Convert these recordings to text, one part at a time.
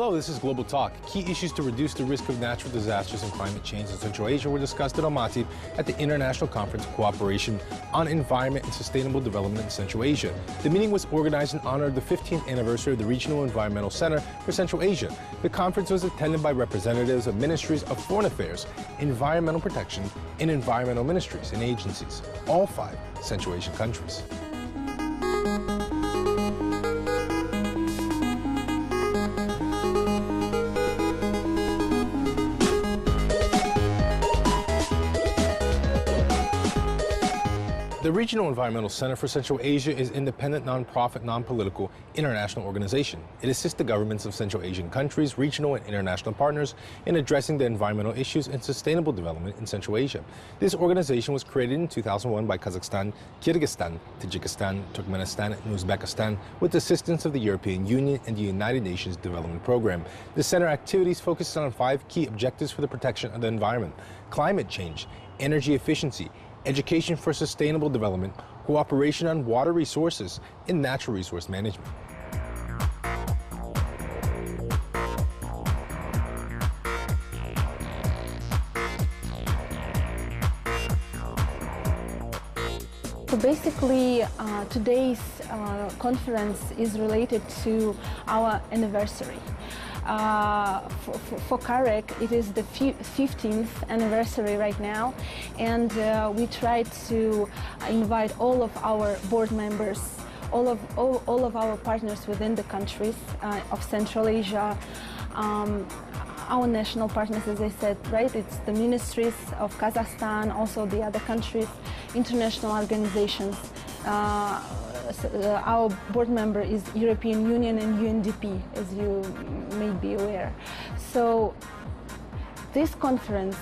Hello, this is Global Talk. Key issues to reduce the risk of natural disasters and climate change in Central Asia were discussed in Almaty at the International Conference of Cooperation on Environment and Sustainable Development in Central Asia. The meeting was organized in honor of the 15th anniversary of the Regional Environmental Center for Central Asia. The conference was attended by representatives of ministries of foreign affairs, environmental protection, and environmental ministries and agencies, all 5 Central Asian countries. The Regional Environmental Center for Central Asia is an independent, non-profit, non-political international organization. It assists the governments of Central Asian countries, regional and international partners in addressing the environmental issues and sustainable development in Central Asia. This organization was created in 2001 by Kazakhstan, Kyrgyzstan, Tajikistan, Turkmenistan, and Uzbekistan with the assistance of the European Union and the United Nations Development Program. The center activities focus on 5 key objectives for the protection of the environment: climate change, energy efficiency, education for sustainable development, cooperation on water resources, and natural resource management. So basically, today's conference is related to our anniversary. For Kazakh, it is the 15th anniversary right now, and we try to invite all of our board members, all of our partners within the countries of Central Asia, our national partners, as I said, right? It's the ministries of Kazakhstan, also the other countries, international organizations. Our board member is European Union and UNDP, as you may be aware. So this conference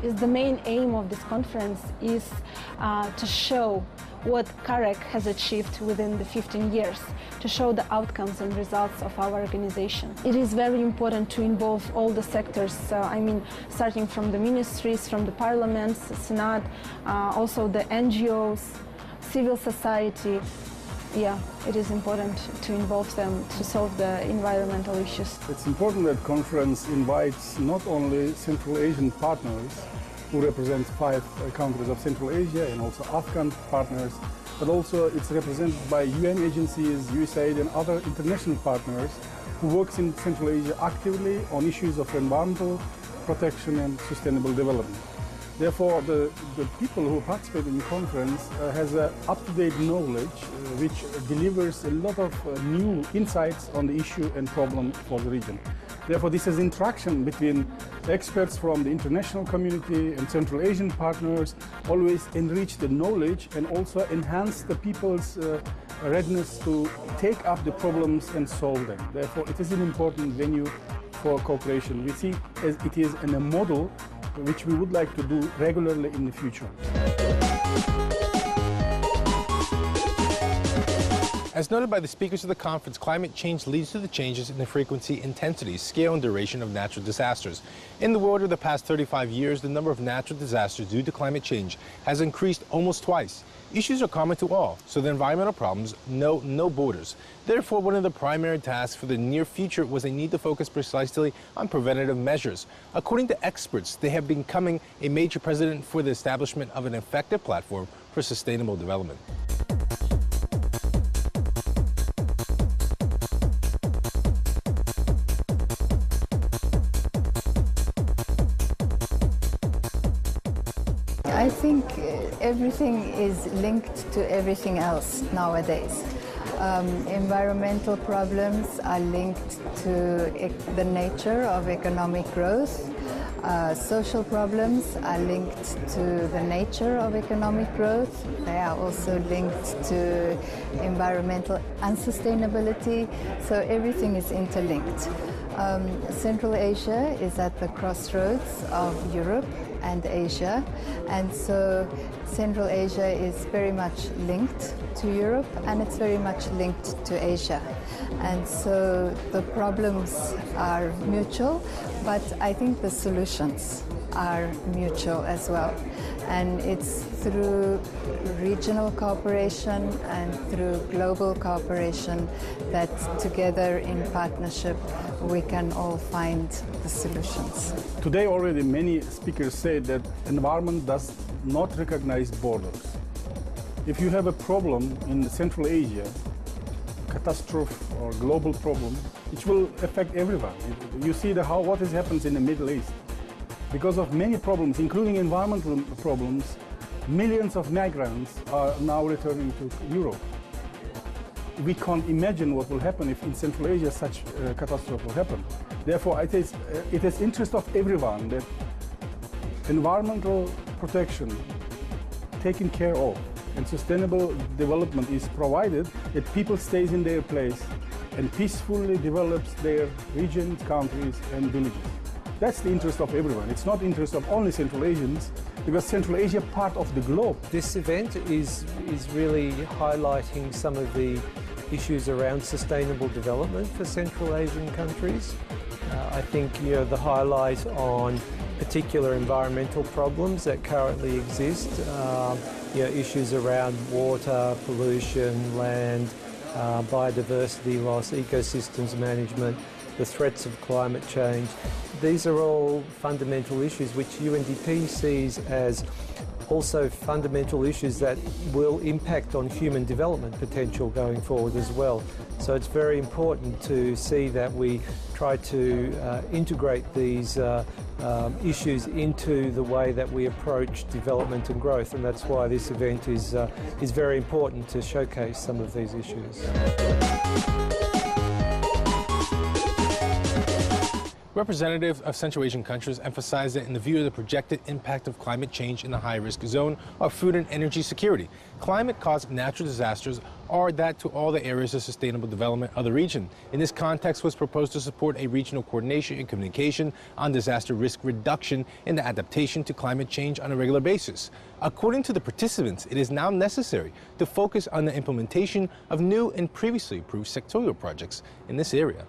is the main aim of this conference is to show what Kazakh has achieved within the 15 years, to show the outcomes and results of our organization. It is very important to involve all the sectors, starting from the ministries, from the parliaments, Senate, also the NGOs, civil society. Yeah, it is important to involve them to solve the environmental issues. It's important that conference invites not only Central Asian partners who represent 5 countries of Central Asia and also Afghan partners, but also it's represented by UN agencies, USAID and other international partners who work in Central Asia actively on issues of environmental protection and sustainable development. Therefore, the people who participate in the conference has up-to-date knowledge which delivers a lot of new insights on the issue and problem for the region. Therefore, this is interaction between experts from the international community and Central Asian partners always enrich the knowledge and also enhance the people's readiness to take up the problems and solve them. Therefore, it is an important venue for cooperation. We see as it is a model which we would like to do regularly in the future. As noted by the speakers of the conference, climate change leads to the changes in the frequency, intensity, scale, and duration of natural disasters. In the world of the past 35 years, the number of natural disasters due to climate change has increased almost twice. Issues are common to all, so the environmental problems know no borders. Therefore, one of the primary tasks for the near future was a need to focus precisely on preventative measures. According to experts, they have becoming a major precedent for the establishment of an effective platform for sustainable development. I think everything is linked to everything else nowadays. Environmental problems are linked to the nature of economic growth. Social problems are linked to the nature of economic growth. They are also linked to environmental unsustainability. So everything is interlinked. Central Asia is at the crossroads of Europe and Asia, and so Central Asia is very much linked to Europe and it's very much linked to Asia. And so the problems are mutual, but I think the solutions are mutual as well. And it's through regional cooperation and through global cooperation that together in partnership we can all find the solutions. Today already many speakers say that environment does not recognize borders. If you have a problem in Central Asia, catastrophe or global problem, it will affect everyone. You see what happens in the Middle East. Because of many problems, including environmental problems, millions of migrants are now returning to Europe. We can't imagine what will happen if in Central Asia such a catastrophe will happen. Therefore, it is interest of everyone that environmental protection taken care of and sustainable development is provided, that people stays in their place and peacefully develops their regions, countries and villages. That's the interest of everyone. It's not the interest of only Central Asians, because Central Asia is part of the globe. This event is really highlighting some of the issues around sustainable development for Central Asian countries. I think the highlight on particular environmental problems that currently exist, issues around water, pollution, land, biodiversity loss, ecosystems management, the threats of climate change. These are all fundamental issues which UNDP sees as also fundamental issues that will impact on human development potential going forward as well. So it's very important to see that we try to integrate these issues into the way that we approach development and growth, and that's why this event is very important to showcase some of these issues. Representatives of Central Asian countries emphasized that in the view of the projected impact of climate change in the high-risk zone of food and energy security, climate-caused natural disasters are that to all the areas of sustainable development of the region. In this context, was proposed to support a regional coordination and communication on disaster risk reduction and the adaptation to climate change on a regular basis. According to the participants, it is now necessary to focus on the implementation of new and previously approved sectorial projects in this area.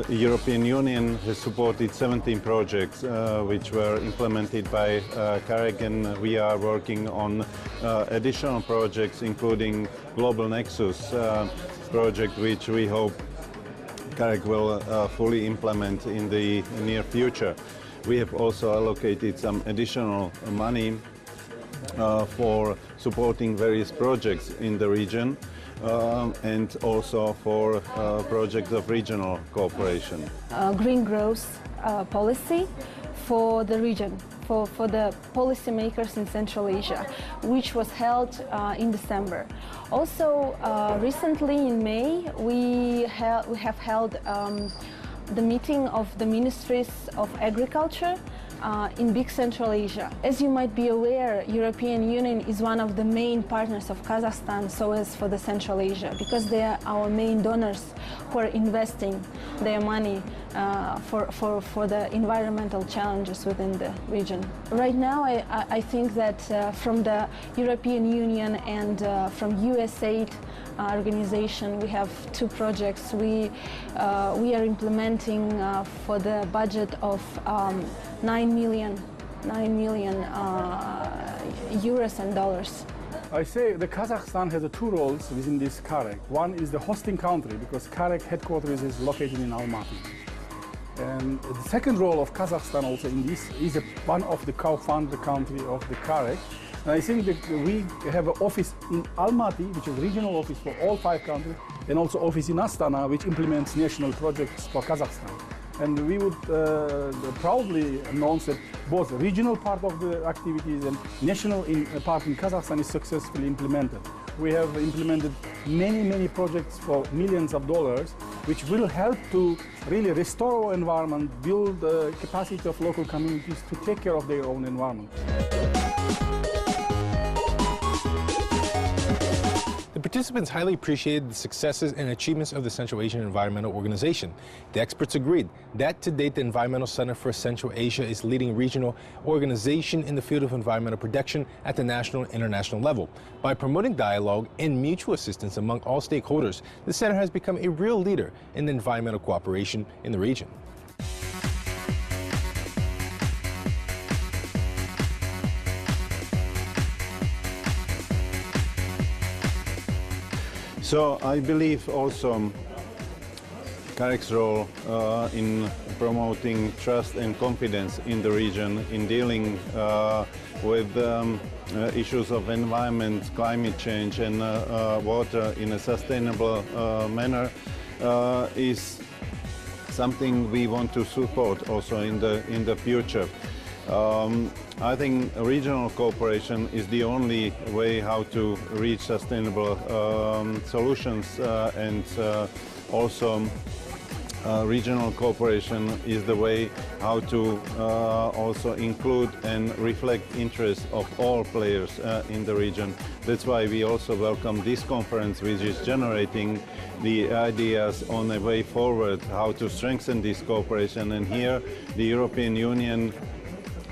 European Union has supported 17 projects which were implemented by Kazakh, and we are working on additional projects, including Global Nexus project, which we hope Kazakh will fully implement in the near future. We have also allocated some additional money for supporting various projects in the region. And also for projects of regional cooperation. Green growth policy for the region, for the policymakers in Central Asia, which was held in December. Also, recently in May, we have held the meeting of the Ministries of Agriculture in big Central Asia. As you might be aware, European Union is one of the main partners of Kazakhstan, so as for the Central Asia, because they are our main donors who are investing their money for the environmental challenges within the region. Right now, I think that from the European Union and from USAID organization, we have two projects we are implementing for the budget of 9 million euros and dollars. I say the Kazakhstan has two roles within this Kazakh. One is the hosting country, because Kazakh headquarters is located in Almaty. And the second role of Kazakhstan also in this is one of the co-founder country of the Kazakh. And I think that we have an office in Almaty, which is a regional office for all 5 countries, and also office in Astana, which implements national projects for Kazakhstan. And we would proudly announce that both the regional part of the activities and national part in Kazakhstan is successfully implemented. We have implemented many projects for millions of dollars, which will help to really restore our environment, build the capacity of local communities to take care of their own environment. The Participants highly appreciated the successes and achievements of the Central Asian Environmental Organization. The experts agreed that to date the Environmental Center for Central Asia is leading regional organization in the field of environmental protection at the national and international level. By promoting dialogue and mutual assistance among all stakeholders, the center has become a real leader in the environmental cooperation in the region. So I believe also CAREC's role in promoting trust and confidence in the region, in dealing with issues of environment, climate change and water in a sustainable manner is something we want to support also in the future. I think regional cooperation is the only way how to reach sustainable solutions and also regional cooperation is the way how to also include and reflect interests of all players in the region. That's why we also welcome this conference, which is generating the ideas on a way forward, how to strengthen this cooperation. And here the European Union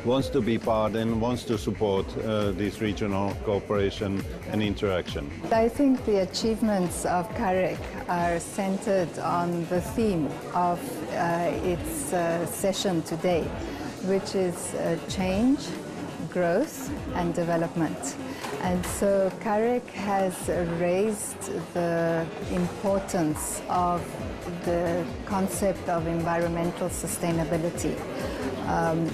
wants to be part and wants to support this regional cooperation and interaction. I think the achievements of CAREC are centered on the theme of its session today, which is change, growth and development. And so CAREC has raised the importance of the concept of environmental sustainability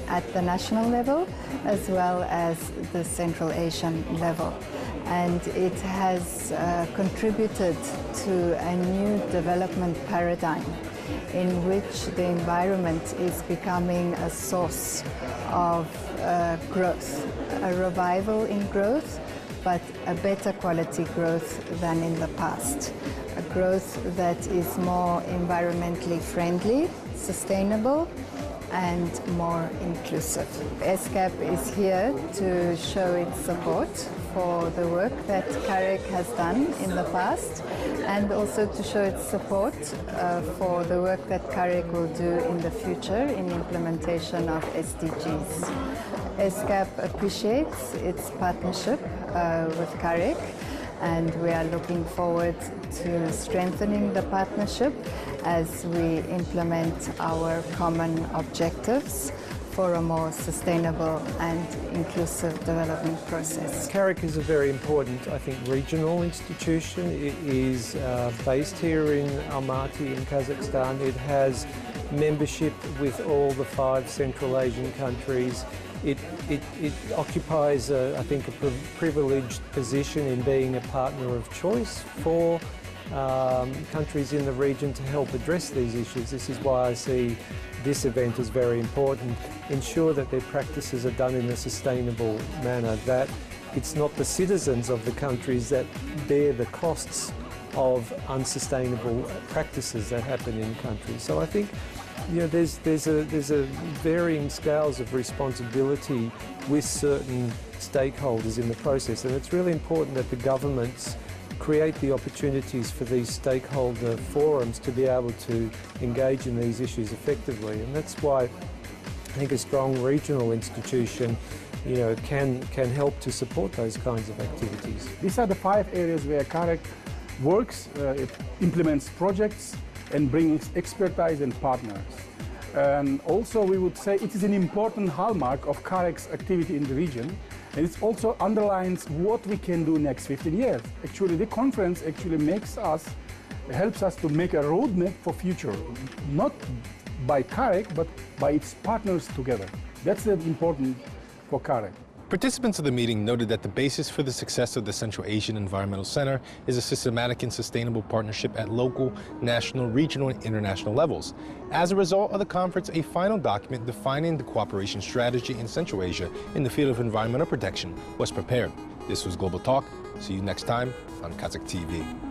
at the national level as well as the Central Asian level. And it has contributed to a new development paradigm in which the environment is becoming a source of growth, a revival in growth, but a better quality growth than in the past. A growth that is more environmentally friendly, sustainable, and more inclusive. ESCAP is here to show its support for the work that CAREC has done in the past and also to show its support for the work that CAREC will do in the future in implementation of SDGs. ESCAP appreciates its partnership with CAREC, and we are looking forward to strengthening the partnership as we implement our common objectives for a more sustainable and inclusive development process. CAREC is a very important, I think, regional institution. It is based here in Almaty in Kazakhstan. It has membership with all the 5 Central Asian countries. It occupies, I think, a privileged position in being a partner of choice for countries in the region to help address these issues. This is why I see this event as very important. Ensure that their practices are done in a sustainable manner, that it's not the citizens of the countries that bear the costs of unsustainable practices that happen in countries. So I think there's a varying scales of responsibility with certain stakeholders in the process, and it's really important that the governments create the opportunities for these stakeholder forums to be able to engage in these issues effectively. And that's why I think a strong regional institution can help to support those kinds of activities. These are the 5 areas where CAREC works, it implements projects and brings expertise and partners. And also we would say it is an important hallmark of CAREC's activity in the region, and it also underlines what we can do next 15 years. Actually, the conference helps us to make a roadmap for future, not by CAREC, but by its partners together. That's important for CAREC. Participants of the meeting noted that the basis for the success of the Central Asian Environmental Center is a systematic and sustainable partnership at local, national, regional, and international levels. As a result of the conference, a final document defining the cooperation strategy in Central Asia in the field of environmental protection was prepared. This was Global Talk. See you next time on Kazakh TV.